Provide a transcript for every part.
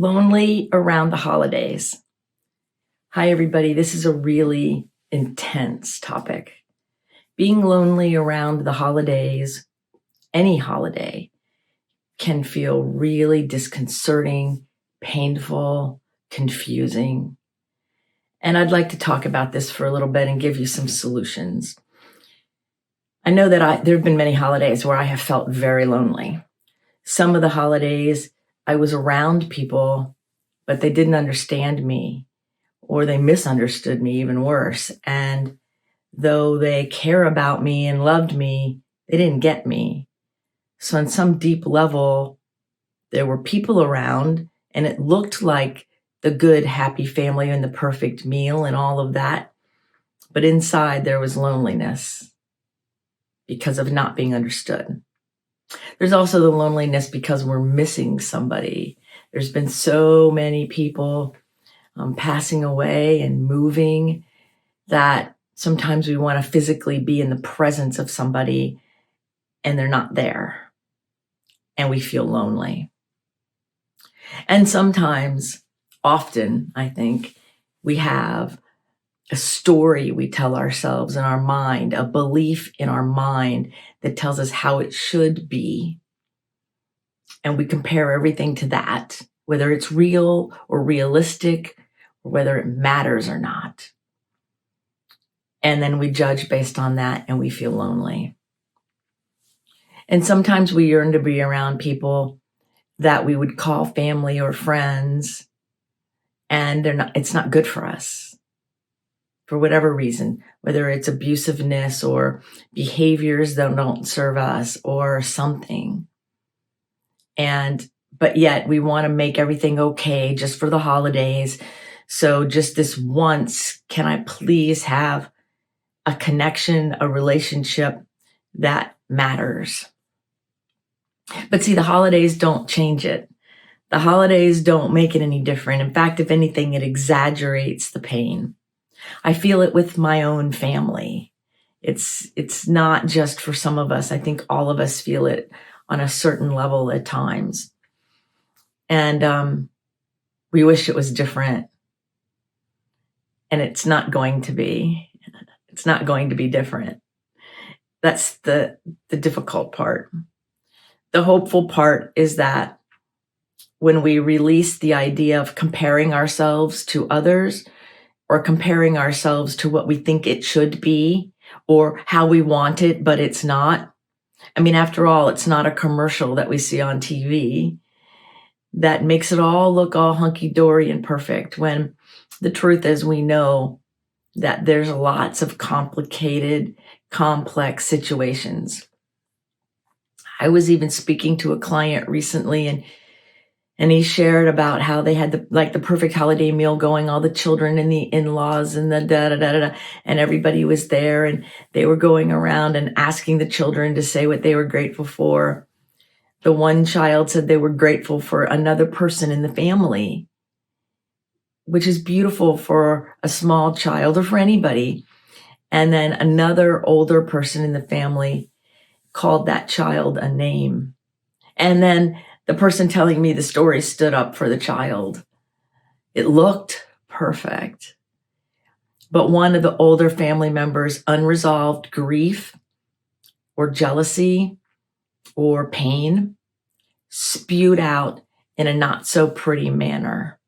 Lonely around the holidays. Hi, everybody. This is a really intense topic. Being lonely around the holidays, any holiday, can feel really disconcerting, painful, confusing. And I'd like to talk about this for a little bit and give you some solutions. I know that there have been many holidays where I have felt very lonely. Some of the holidays I was around people, but they didn't understand me, or they misunderstood me, even worse. And though they care about me and loved me, they didn't get me. So on some deep level, there were people around and it looked like the good, happy family and the perfect meal and all of that. But inside there was loneliness because of not being understood. There's also the loneliness because we're missing somebody. There's been so many people passing away and moving that sometimes we want to physically be in the presence of somebody and they're not there and we feel lonely. And sometimes, often, I think, we have a story we tell ourselves in our mind, a belief in our mind that tells us how it should be. And we compare everything to that, whether it's real or realistic, or whether it matters or not. And then we judge based on that and we feel lonely. And sometimes we yearn to be around people that we would call family or friends, and it's not good for us for whatever reason, whether it's abusiveness or behaviors that don't serve us or something. But yet we want to make everything okay just for the holidays. So just this once, can I please have a connection, a relationship that matters? But see, the holidays don't change it. The holidays don't make it any different. In fact, if anything, it exaggerates the pain. I feel it with my own family. It's not just for some of us. I think all of us feel it on a certain level at times. And we wish it was different. And it's not going to be. It's not going to be different. That's the difficult part. The hopeful part is that when we release the idea of comparing ourselves to others or comparing ourselves to what we think it should be or how we want it, but it's not. I mean, after all, it's not a commercial that we see on TV that makes it all look all hunky-dory and perfect, when the truth is we know that there's lots of complicated, complex situations. I was even speaking to a client recently, and he shared about how they had the perfect holiday meal going, all the children and the in-laws and the da-da-da-da-da, and everybody was there, and they were going around and asking the children to say what they were grateful for. The one child said they were grateful for another person in the family, which is beautiful for a small child or for anybody. And then another older person in the family called that child a name. And then the person telling me the story stood up for the child. It looked perfect. But one of the older family members' unresolved grief or jealousy or pain spewed out in a not so pretty manner.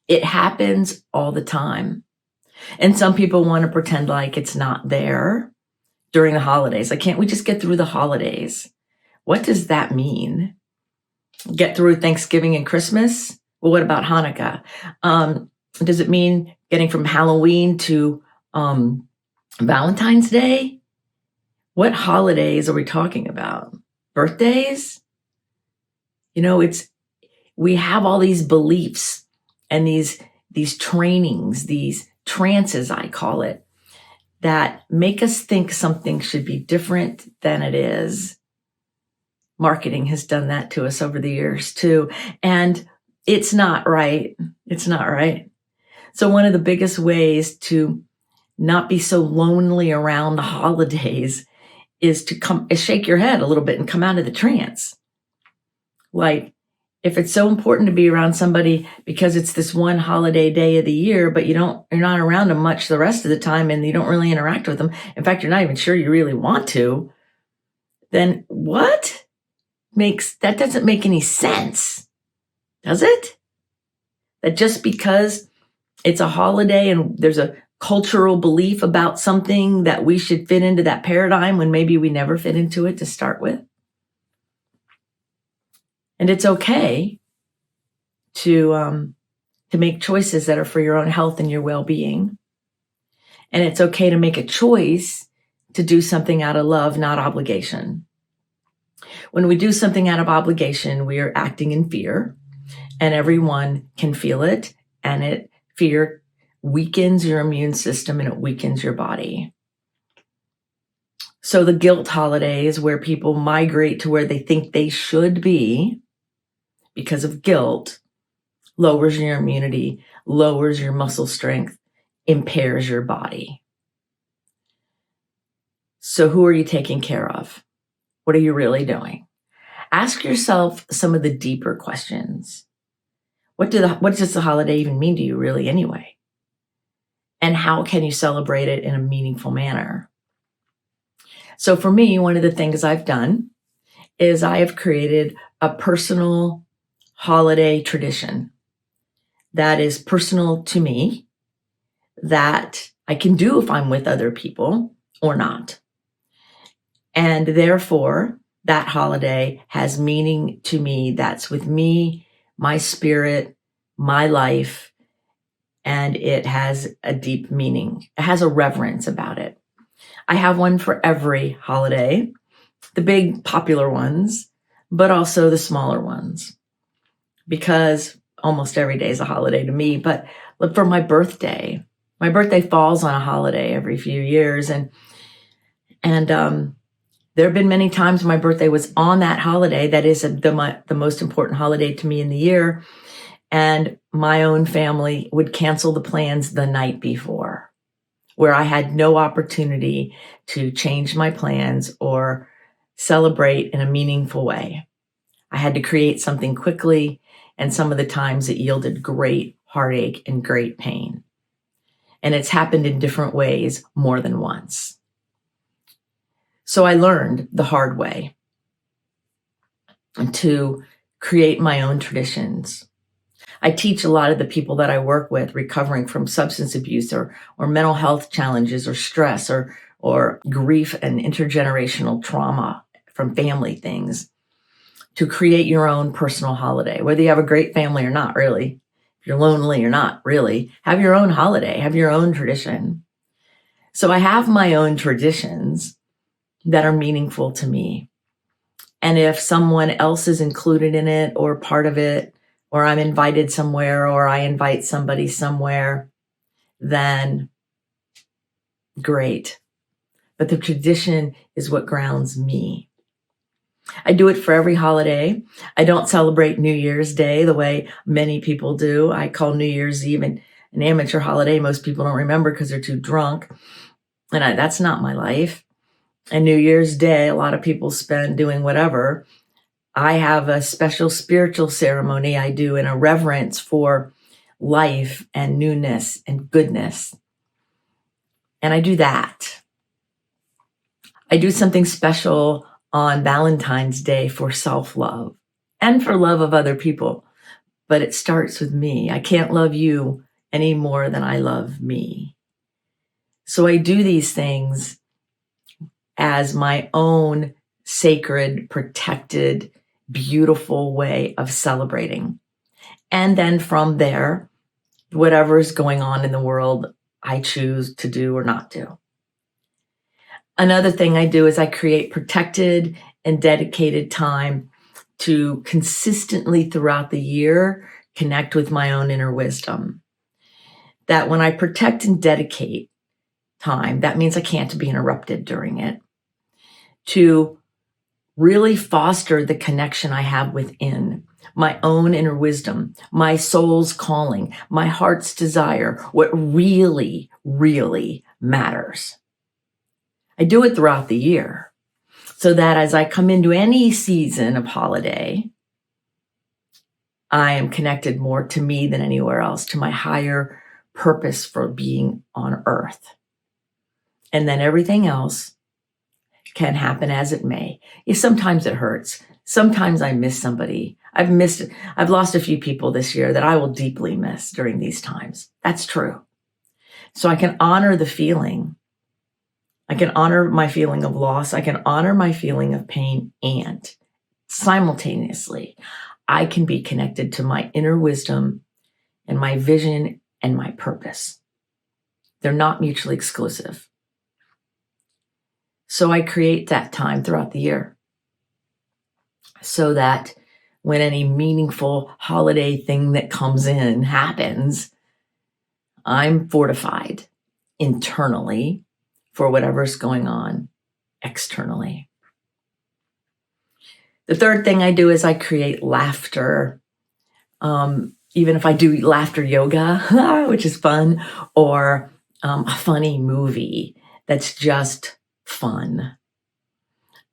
It happens all the time. And some people want to pretend like it's not there during the holidays. Like, can't we just get through the holidays? What does that mean? Get through Thanksgiving and Christmas? Well, what about Hanukkah? Does it mean getting from Halloween to Valentine's Day? What holidays are we talking about? Birthdays? We have all these beliefs and these trainings, these trances, I call it, that make us think something should be different than it is. Marketing has done that to us over the years too. And it's not right. It's not right. So one of the biggest ways to not be so lonely around the holidays is to shake your head a little bit and come out of the trance. Like, If it's so important to be around somebody because it's this one holiday day of the year, but you're not around them much the rest of the time and you don't really interact with them. In fact, you're not even sure you really want to, then that doesn't make any sense, does it? That just because it's a holiday and there's a cultural belief about something that we should fit into that paradigm when maybe we never fit into it to start with. And it's okay to make choices that are for your own health and your well-being. And it's okay to make a choice to do something out of love, not obligation. When we do something out of obligation, we are acting in fear, and everyone can feel it, and fear weakens your immune system and it weakens your body. So the guilt holidays, where people migrate to where they think they should be because of guilt, lowers your immunity, lowers your muscle strength, impairs your body. So who are you taking care of? What are you really doing? Ask yourself some of the deeper questions. What does the holiday even mean to you really anyway? And how can you celebrate it in a meaningful manner? So for me, one of the things I've done is I have created a personal holiday tradition that is personal to me, that I can do if I'm with other people or not. And therefore, that holiday has meaning to me that's with me, my spirit, my life, and it has a deep meaning. It has a reverence about it. I have one for every holiday, the big popular ones, but also the smaller ones, because almost every day is a holiday to me. But look, for my birthday falls on a holiday every few years. And there have been many times my birthday was on that holiday. That is the most important holiday to me in the year. And my own family would cancel the plans the night before, where I had no opportunity to change my plans or celebrate in a meaningful way. I had to create something quickly, and some of the times it yielded great heartache and great pain. And it's happened in different ways more than once. So I learned the hard way to create my own traditions. I teach a lot of the people that I work with recovering from substance abuse or mental health challenges or stress or grief and intergenerational trauma from family things to create your own personal holiday, whether you have a great family or not, really. If you're lonely or not, really. Have your own holiday, have your own tradition. So I have my own traditions that are meaningful to me. And if someone else is included in it or part of it, or I'm invited somewhere, or I invite somebody somewhere, then great. But the tradition is what grounds me. I do it for every holiday. I don't celebrate New Year's Day the way many people do. I call New Year's Eve an amateur holiday. Most people don't remember because they're too drunk. And that's not my life. And New Year's Day, a lot of people spend doing whatever. I have a special spiritual ceremony I do in a reverence for life and newness and goodness. And I do that. I do something special on Valentine's Day for self-love and for love of other people. But it starts with me. I can't love you any more than I love me. So I do these things as my own sacred, protected, beautiful way of celebrating. And then from there, whatever is going on in the world, I choose to do or not do. Another thing I do is I create protected and dedicated time to consistently throughout the year connect with my own inner wisdom. That when I protect and dedicate time, that means I can't be interrupted during it, to really foster the connection I have within, my own inner wisdom, my soul's calling, my heart's desire, what really, really matters. I do it throughout the year so that as I come into any season of holiday, I am connected more to me than anywhere else, to my higher purpose for being on earth. And then everything else can happen as it may. Sometimes it hurts. Sometimes I miss somebody. I've lost a few people this year that I will deeply miss during these times. That's true. So I can honor the feeling. I can honor my feeling of loss. I can honor my feeling of pain, and simultaneously, I can be connected to my inner wisdom and my vision and my purpose. They're not mutually exclusive. So I create that time throughout the year so that when any meaningful holiday thing that comes in happens, I'm fortified internally for whatever's going on externally. The third thing I do is I create laughter. Even if I do laughter yoga, which is fun, or a funny movie that's just fun.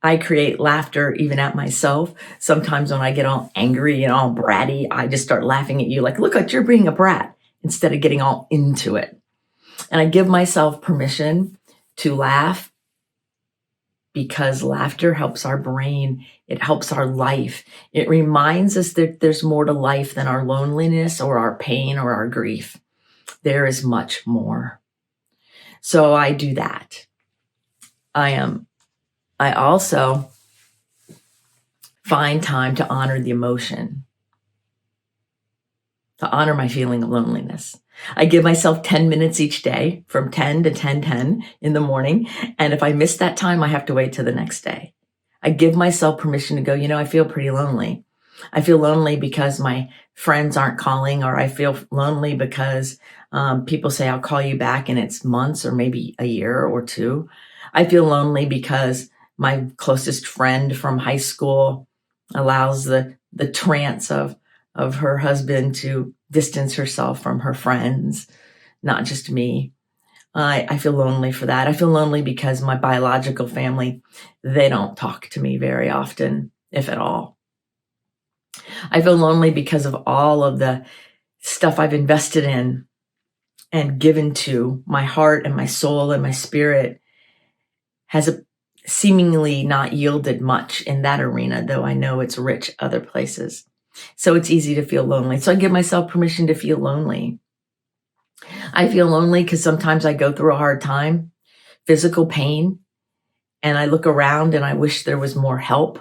I create laughter even at myself. Sometimes when I get all angry and all bratty, I just start laughing at you like, look at you're being a brat, instead of getting all into it. And I give myself permission to laugh because laughter helps our brain. It helps our life. It reminds us that there's more to life than our loneliness or our pain or our grief. There is much more. So I do that. I also find time to honor the emotion, to honor my feeling of loneliness. I give myself 10 minutes each day from 10 to 10:10 in the morning. And if I miss that time, I have to wait till the next day. I give myself permission to go, I feel pretty lonely. I feel lonely because my friends aren't calling, or I feel lonely because people say, I'll call you back, and it's months or maybe a year or two. I feel lonely because my closest friend from high school allows the trance of her husband to distance herself from her friends, not just me. I feel lonely for that. I feel lonely because my biological family, they don't talk to me very often, if at all. I feel lonely because of all of the stuff I've invested in and given to. My heart and my soul and my spirit has seemingly not yielded much in that arena, though I know it's rich other places. So it's easy to feel lonely. So I give myself permission to feel lonely. I feel lonely because sometimes I go through a hard time, physical pain, and I look around and I wish there was more help.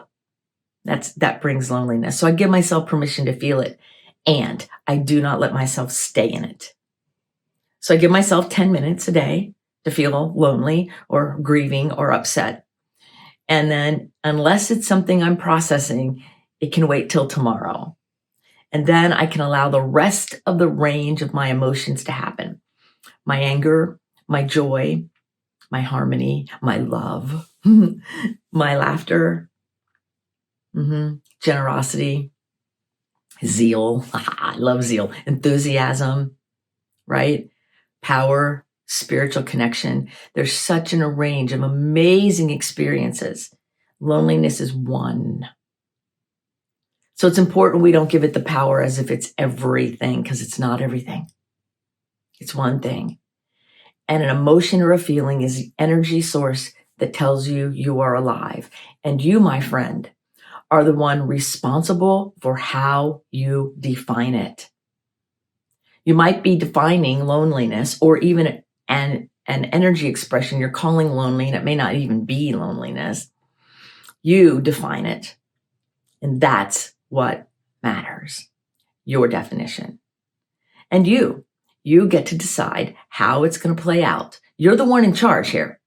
That brings loneliness. So I give myself permission to feel it, and I do not let myself stay in it. So I give myself 10 minutes a day to feel lonely or grieving or upset. And then unless it's something I'm processing, it can wait till tomorrow. And then I can allow the rest of the range of my emotions to happen. My anger, my joy, my harmony, my love, my laughter, generosity, zeal. I love zeal. Enthusiasm, right? Power, spiritual connection. There's such a range of amazing experiences. Loneliness is one. So it's important we don't give it the power as if it's everything, because it's not everything. It's one thing. And an emotion or a feeling is the energy source that tells you you are alive. And you, my friend, are the one responsible for how you define it. You might be defining loneliness, or even an energy expression you're calling lonely, and it may not even be loneliness. You define it. And that's what matters. Your definition. And you get to decide how it's going to play out. You're the one in charge here.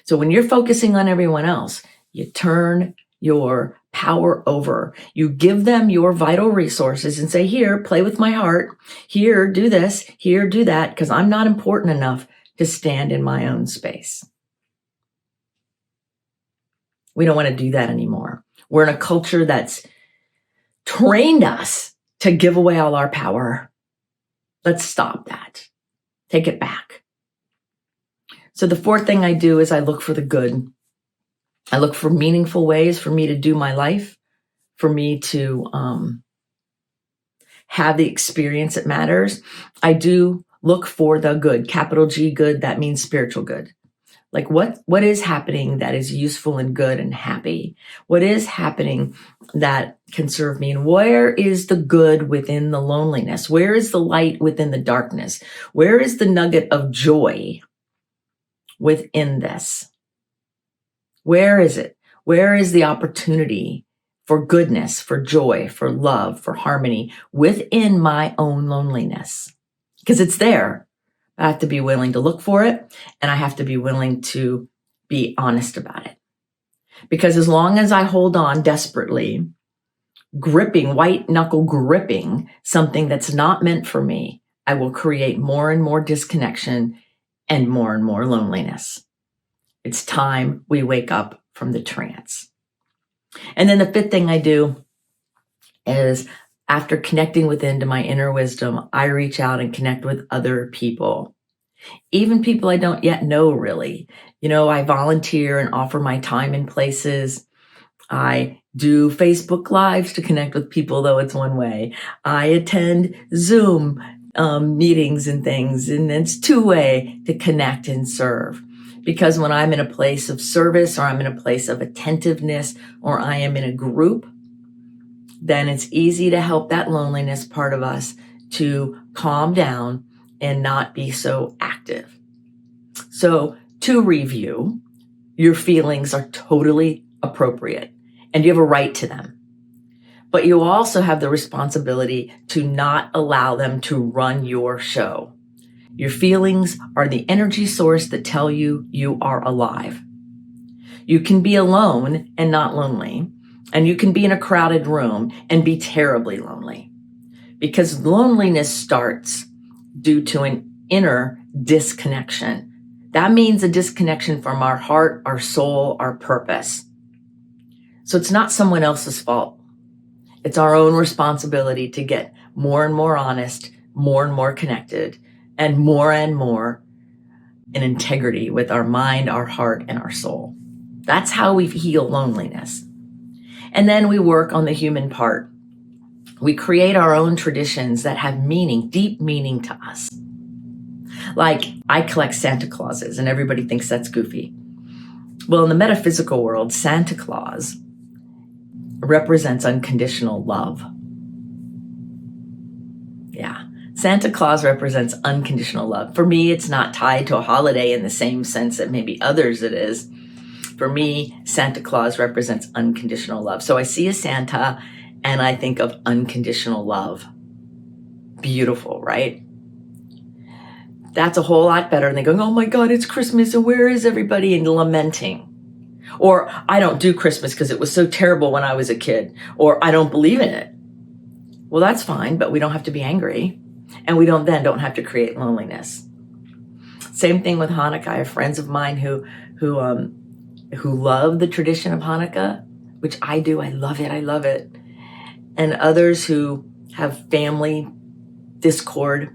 So when you're focusing on everyone else, you turn your power over. You give them your vital resources and say, here, play with my heart. Here, do this. Here, do that, because I'm not important enough to stand in my own space. We don't want to do that anymore. We're in a culture that's trained us to give away all our power. Let's stop that. Take it back. So the fourth thing I do is I look for the good. I look for meaningful ways for me to do my life, for me to have the experience that matters, I do look for the good, capital G good. That means spiritual good. Like what is happening that is useful and good and happy? What is happening that can serve me? And where is the good within the loneliness? Where is the light within the darkness? Where is the nugget of joy within this? Where is it? Where is the opportunity for goodness, for joy, for love, for harmony within my own loneliness? Because it's there. I have to be willing to look for it, and I have to be willing to be honest about it. Because as long as I hold on desperately, gripping, white knuckle gripping something that's not meant for me, I will create more and more disconnection and more loneliness. It's time we wake up from the trance. And then the fifth thing I do is, after connecting within to my inner wisdom, I reach out and connect with other people, even people I don't yet know really. I volunteer and offer my time in places. I do Facebook Lives to connect with people, though it's one way. I attend Zoom meetings and things, and it's two-way to connect and serve. Because when I'm in a place of service, or I'm in a place of attentiveness, or I am in a group, then it's easy to help that loneliness part of us to calm down and not be so active. So to review, your feelings are totally appropriate and you have a right to them. But you also have the responsibility to not allow them to run your show. Your feelings are the energy source that tell you you are alive. You can be alone and not lonely. And you can be in a crowded room and be terribly lonely, because loneliness starts due to an inner disconnection. That means a disconnection from our heart, our soul, our purpose. So it's not someone else's fault. It's our own responsibility to get more and more honest, more and more connected, and more in integrity with our mind, our heart, and our soul. That's how we heal loneliness. And then we work on the human part. We create our own traditions that have meaning, deep meaning to us. Like, I collect Santa Clauses, and everybody thinks that's goofy. Well, in the metaphysical world, Santa Claus represents unconditional love. Yeah, Santa Claus represents unconditional love. For me, it's not tied to a holiday in the same sense that maybe others it is. For me, Santa Claus represents unconditional love. So I see a Santa and I think of unconditional love. Beautiful, right? That's a whole lot better than going, oh my God, it's Christmas and where is everybody? And lamenting. Or I don't do Christmas because it was so terrible when I was a kid. Or I don't believe in it. Well, that's fine, but we don't have to be angry. And we don't have to create loneliness. Same thing with Hanukkah. I have friends of mine who love the tradition of Hanukkah, which I do. I love it. And others who have family discord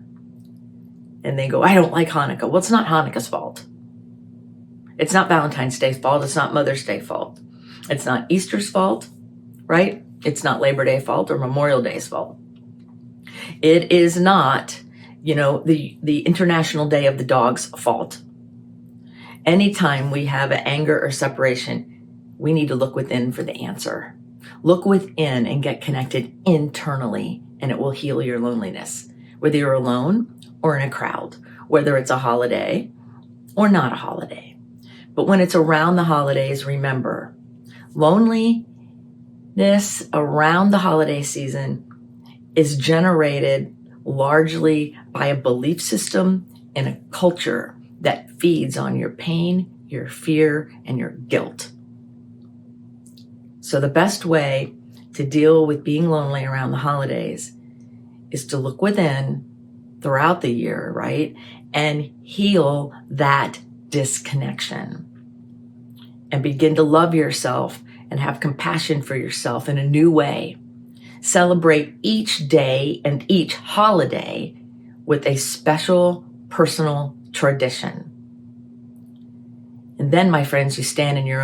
and they go, I don't like Hanukkah. Well, it's not Hanukkah's fault. It's not Valentine's Day's fault. It's not Mother's Day's fault. It's not Easter's fault, right? It's not Labor Day fault or Memorial Day's fault. It is not, the International Day of the Dog's fault. Anytime we have an anger or separation, we need to look within for the answer. Look within and get connected internally, and it will heal your loneliness, whether you're alone or in a crowd, whether it's a holiday or not a holiday. But when it's around the holidays, remember, loneliness around the holiday season is generated largely by a belief system and a culture that feeds on your pain, your fear, and your guilt. So the best way to deal with being lonely around the holidays is to look within throughout the year, right? And heal that disconnection. And begin to love yourself and have compassion for yourself in a new way. Celebrate each day and each holiday with a special personal tradition. And then, my friends, you stand in your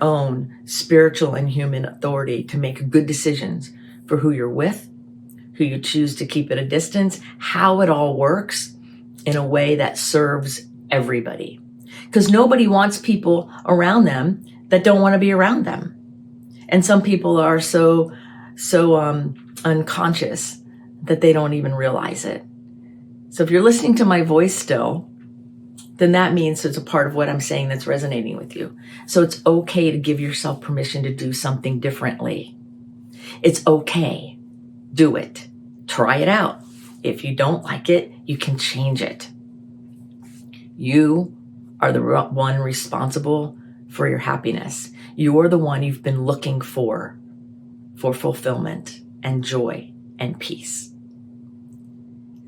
own spiritual and human authority to make good decisions for who you're with, who you choose to keep at a distance, how it all works in a way that serves everybody. Because nobody wants people around them that don't want to be around them. And some people are so unconscious that they don't even realize it. So if you're listening to my voice still, then that means it's a part of what I'm saying that's resonating with you. So it's okay to give yourself permission to do something differently. It's okay. Do it. Try it out. If you don't like it, you can change it. You are the one responsible for your happiness. You're the one you've been looking for fulfillment and joy and peace.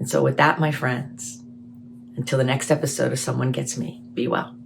And so with that, my friends, until the next episode of Someone Gets Me, be well.